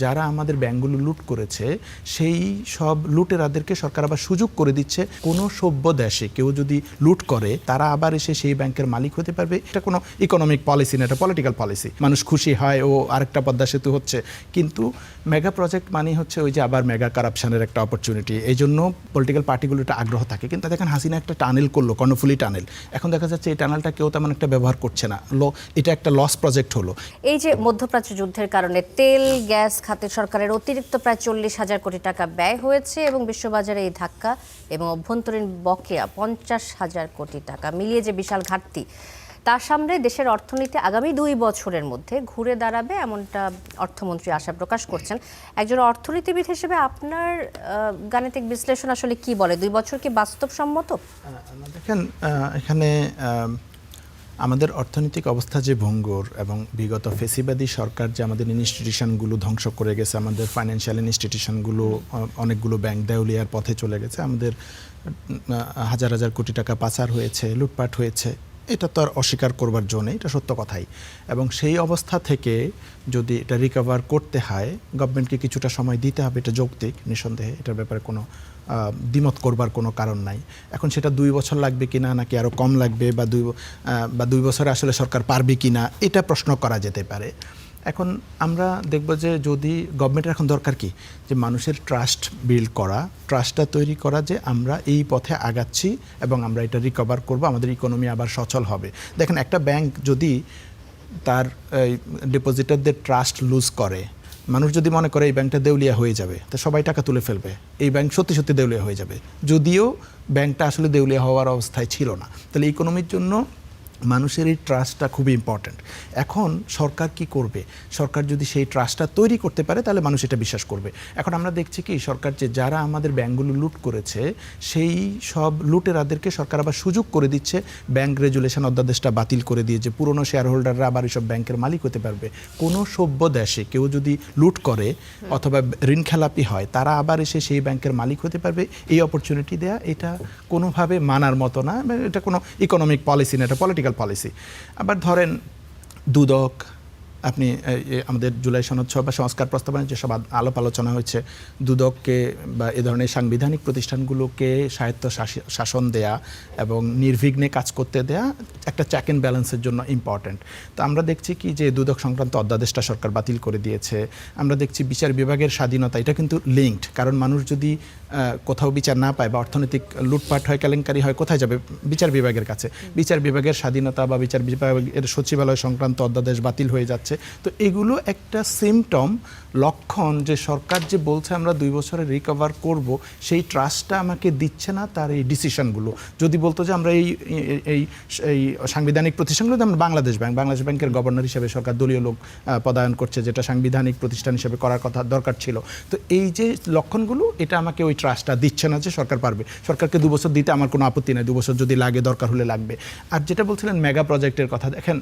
যারা আমাদের ব্যাংকগুলো লুট করেছে সেই সব লুটেরাদেরকে সরকার আবার সুযোগ করে দিচ্ছে। কোনো সভ্য দেশে কেউ যদি লুট করে তারা আবার এসে সেই ব্যাংকের মালিক হতে পারবে। এটা কোনো ইকোনমিক পলিসি না, এটা পলিটিক্যাল পলিসি। মানুষ খুশি হয় ও আরেকটা পদ্মা সেতু হচ্ছে, কিন্তু মেগা প্রজেক্ট মানে হচ্ছে ওই যে আবার মেগা কারাপশনের একটা অপরচুনিটি। এই জন্য পলিটিক্যাল পার্টিগুলো এটা আগ্রহ থাকে। কিন্তু দেখেন হাসিনা একটা টানেল করলো, কর্ণফুলী টানেল, এখন দেখা যাচ্ছে এই টানেলটা কেউ তেমন একটা ব্যবহার করছে না। এটা একটা লস প্রজেক্ট হলো। এই যে মধ্যপ্রাচ্য যুদ্ধের কারণে তেল গ্যাস খাতে সরকারের অতিরিক্ত প্রায় 40,000 কোটি টাকা ব্যয় হয়েছে এবং বিশ্ববাজারে এই ধাক্কা এবং অভ্যন্তরীণ বকেয়া 50,000 কোটি টাকা মিলিয়ে যে বিশাল ঘাটতি, তার সামনে দেশের অর্থনীতি আগামী 2 বছরের মধ্যে ঘুরে দাঁড়াবে এমনটা অর্থমন্ত্রী আশা প্রকাশ করছেন। একজন অর্থনীতিবিদ হিসেবে আপনার গাণিতিক বিশ্লেষণ আসলে কি বলে? 2 বছর কি বাস্তবসম্মত? দেখেন, এখানে আমাদের অর্থনৈতিক অবস্থা যে ভঙ্গুর এবং বিগত ফেসিবাদী সরকার যে আমাদের ইনস্টিটিউশনগুলো ধ্বংস করে গেছে, আমাদের ফাইন্যান্সিয়াল ইনস্টিটিউশনগুলো অনেকগুলো ব্যাংক দেউলিয়ার পথে চলে গেছে, আমাদের হাজার হাজার কোটি টাকা পাচার হয়েছে, লুটপাট হয়েছে, এটা তো আর অস্বীকার করবার জন্য, এটা সত্য কথাই। এবং সেই অবস্থা থেকে যদি এটা রিকভার করতে হয়, গভর্নমেন্টকে কিছুটা সময় দিতে হবে, এটা যৌক্তিক, নিঃসন্দেহে এটার ব্যাপারে কোনো দ্বিমত করবার কোনো কারণ নাই। এখন সেটা 2 বছর লাগবে কিনা, নাকি আরও কম লাগবে, বা 2 বছরে আসলে সরকার পারবে কিনা, এটা প্রশ্ন করা যেতে পারে। এখন আমরা দেখব যে যদি গভর্নমেন্টের এখন দরকার কি, যে মানুষের ট্রাস্ট বিল্ড করা, ট্রাস্টটা তৈরি করা যে আমরা এই পথে আগাচ্ছি এবং আমরা এটা রিকভার করব, আমাদের ইকোনমি আবার সচল হবে। দেখেন, একটা ব্যাংক যদি তার ডিপোজিটারদের ট্রাস্ট লুজ করে, মানুষ যদি মনে করে এই ব্যাংকটা দেউলিয়া হয়ে যাবে, তো সবাই টাকা তুলে ফেলবে, এই ব্যাংক সত্যি সত্যি দেউলিয়া হয়ে যাবে, যদিও ব্যাংকটা আসলে দেউলিয়া হওয়ার অবস্থায় ছিল না। তাহলে ইকোনমির জন্য মানুষের এই ট্রাস্টটা খুবই ইম্পর্ট্যান্ট। এখন সরকার কি করবে? সরকার যদি সেই ট্রাস্টটা তৈরি করতে পারে তাহলে মানুষ এটা বিশ্বাস করবে। এখন আমরা দেখছি কি, সরকার যে যারা আমাদের ব্যাংকগুলো লুট করেছে সেই সব লুটেরাদেরকে সরকার আবার সুযোগ করে দিচ্ছে। ব্যাংক রেজুলেশন অধ্যাদেশটা বাতিল করে দিয়ে যে পুরনো শেয়ার হোল্ডাররা আবার এইসব ব্যাংকের মালিক হতে পারবে। কোনো সভ্য দেশে কেউ যদি লুট করে অথবা ঋণ খেলাপি হয়, তারা আবার এসে সেই ব্যাংকের মালিক হতে পারবে। এই অপরচুনিটি দেয়া এটা কোনোভাবে মানার মতো না, এটা কোনো ইকোনমিক পলিসি না, এটা পলিটিক্যাল পলিসি। আবার ধরেন দুদক, আপনি আমাদের জুলাই সনদ বা সংস্কার প্রস্তাবনায় যেসব আলাপ আলোচনা হয়েছে, দুদককে বা এ ধরনের সাংবিধানিক প্রতিষ্ঠানগুলোকে স্বায়ত্ত শাসন দেয়া এবং নির্বিঘ্নে কাজ করতে দেয়া একটা চেক অ্যান্ড ব্যালেন্সের জন্য ইম্পর্ট্যান্ট। তো আমরা দেখছি কি যে দুদক সংক্রান্ত অধ্যাদেশটা সরকার বাতিল করে দিয়েছে। আমরা দেখছি বিচার বিভাগের স্বাধীনতা, এটা কিন্তু লিঙ্কড, কারণ মানুষ যদি কোথাও বিচার না পায় বা অর্থনৈতিক লুটপাট হয়, কেলেঙ্কারি হয়, কোথায় যাবে? বিচার বিভাগের কাছে। বিচার বিভাগের স্বাধীনতা বা বিচার বিভাগের সচিবালয় সংক্রান্ত অধ্যাদেশ বাতিল হয়ে যাচ্ছে। তো এগুলো একটা সিমটম, লক্ষণ যে সরকার যে বলছে আমরা 2 বছরে রিকভার করব, সেই ট্রাস্টটা আমাকে দিচ্ছে না তার এই ডিসিশনগুলো। যদি বলতো যে আমরা এই সাংবিধানিক প্রতিষ্ঠানগুলোতে, আমরা বাংলাদেশ ব্যাংকের গভর্নর হিসেবে সরকার দলীয় লোক পদায়ন করছে, যেটা সাংবিধানিক প্রতিষ্ঠান হিসেবে করার কথা দরকার ছিল। তো এই যে লক্ষণগুলো, এটা আমাকে ওই ট্রাস্টটা দিচ্ছে না যে সরকার পারবে। সরকারকে 2 বছর দিতে আমার কোনো আপত্তি নেই, 2 বছর যদি লাগে, দরকার হলে লাগবে। আর যেটা বলছিলেন মেগা প্রজেক্টের কথা, দেখেন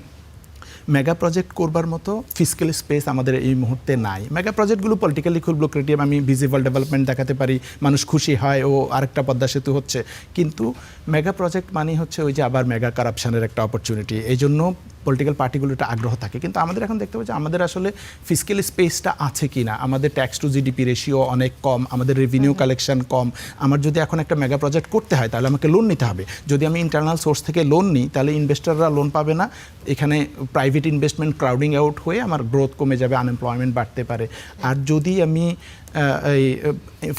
মেগা প্রজেক্ট করবার মতো ফিসক্যাল স্পেস আমাদের এই মুহূর্তে নাই। মেগা প্রজেক্টগুলো পলিটিক্যালি খুব লুক্রেটিভ, আমি ভিজিবল ডেভেলপমেন্ট দেখাতে পারি, মানুষ খুশি হয় ও আরেকটা পদ্মা সেতু হচ্ছে, কিন্তু মেগা প্রজেক্ট মানে হচ্ছে ওই যে আবার মেগা কারাপশনের একটা অপরচুনিটি। এই জন্য পলিটিক্যাল পার্টিগুলো এটা আগ্রহ থাকে। কিন্তু আমাদের এখন দেখতে পাচ্ছি আমাদের আসলে ফিসক্যাল স্পেসটা আছে কি না। আমাদের ট্যাক্স টু জিডিপি রেশিও অনেক কম, আমাদের রেভিনিউ কালেকশন কম। আমার যদি এখন একটা মেগা প্রজেক্ট করতে হয় তাহলে আমাকে লোন নিতে হবে। যদি আমি ইন্টারনাল সোর্স থেকে লোন নিই তাহলে ইনভেস্টররা লোন পাবে না, এখানে প্রাইভেট ইনভেস্টমেন্ট ক্রাউডিং আউট হয়ে আমার গ্রোথ কমে যাবে, আনএমপ্লয়মেন্ট বাড়তে পারে। আর যদি আমি এই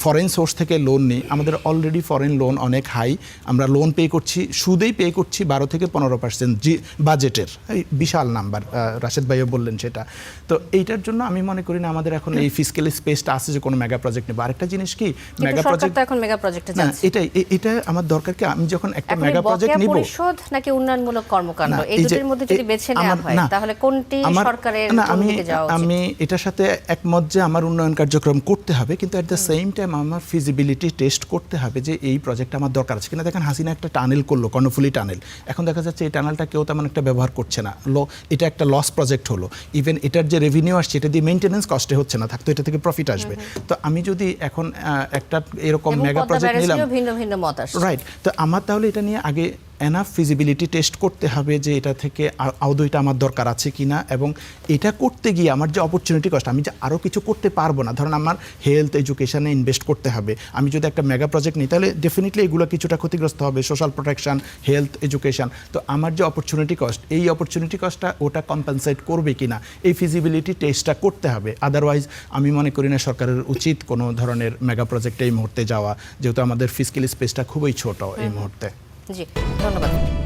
ফরেন সোর্স থেকে লোন নিই, আমাদের অলরেডি ফরেন লোন অনেক হাই, আমরা লোন পে করছি, সুদেই পে করছি 12 থেকে 15% বাজেটের, এই বিশাল নাম্বার, রাশেদ ভাইও বললেন সেটা। তো এইটার জন্য আমি মনে করি না আমাদের এখন এই ফিসক্যাল স্পেসটা আছে যে কোনো মেগা প্রজেক্ট নেব। আরেকটা জিনিস কি, মেগা প্রজেক্ট এখন মেগা প্রজেক্টে যাচ্ছে, এটা আমার দরকার কি, আমি যখন একটা মেগা প্রজেক্ট নিব, পরিশোধ নাকি উন্নয়নমূলক কর্মকাণ্ড, এই দুটোর মধ্যে যদি বেছে নেওয়া হয় তাহলে কোনটি সরকারের দিকে যাওয়া উচিত? আমি এটার সাথে একমত যে আমার উন্নয়ন কার্যক্রম করতে হবে, কিন্তু অ্যাট দ্য সেম টাইম আমার ফিজিবিলিটি টেস্ট করতে হবে যে এই প্রজেক্ট আমার দরকার আছে কিনা। দেখেন হাসিনা একটা টানেল করলো, কর্ণফুলী টানেল, এখন দেখা যাচ্ছে এই টানেলটা কেউ তেমন একটা ব্যবহার করছে না, এটা একটা লস প্রজেক্ট হলো। ইভেন এটার যে রেভিনিউ আসছে এটা দিয়ে মেইনটেনেন্স কস্টে হচ্ছে না, থাকতো এটা থেকে প্রফিট আসবে। তো আমি যদি এখন একটা এরকম মেগা প্রজেক্ট নিলাম, ভিন্ন ভিন্ন মত আসছে, রাইট, তো আমার তাহলে এটা নিয়ে আগে এনাফ ফিজিবিলিটি টেস্ট করতে হবে যে এটা থেকে আদৌ এটা আমার দরকার আছে কিনা, এবং এটা করতে গিয়ে আমার যে অপরচুনিটি কষ্ট, আমি যে আরও কিছু করতে পারবো না, ধরুন আমার হেলথ এডুকেশনে ইনভেস্ট করতে হবে, আমি যদি একটা মেগা প্রজেক্ট নিই তাহলে ডেফিনেটলি এগুলো কিছুটা ক্ষতিগ্রস্ত হবে, সোশ্যাল প্রোটেকশন, হেলথ এডুকেশন। তো আমার যে অপরচুনিটি কস্ট, এই অপরচুনিটি কস্টটা ওটা কম্পেনসেট করবে কিনা এই ফিজিবিলিটি টেস্টটা করতে হবে। আদারওয়াইজ আমি মনে করি না সরকারের উচিত কোনো ধরনের মেগা প্রজেক্টে এই মুহূর্তে যাওয়া, যেহেতু আমাদের ফিজিক্যাল স্পেসটা খুবই ছোট এই মুহূর্তে। জি, ধন্যবাদ।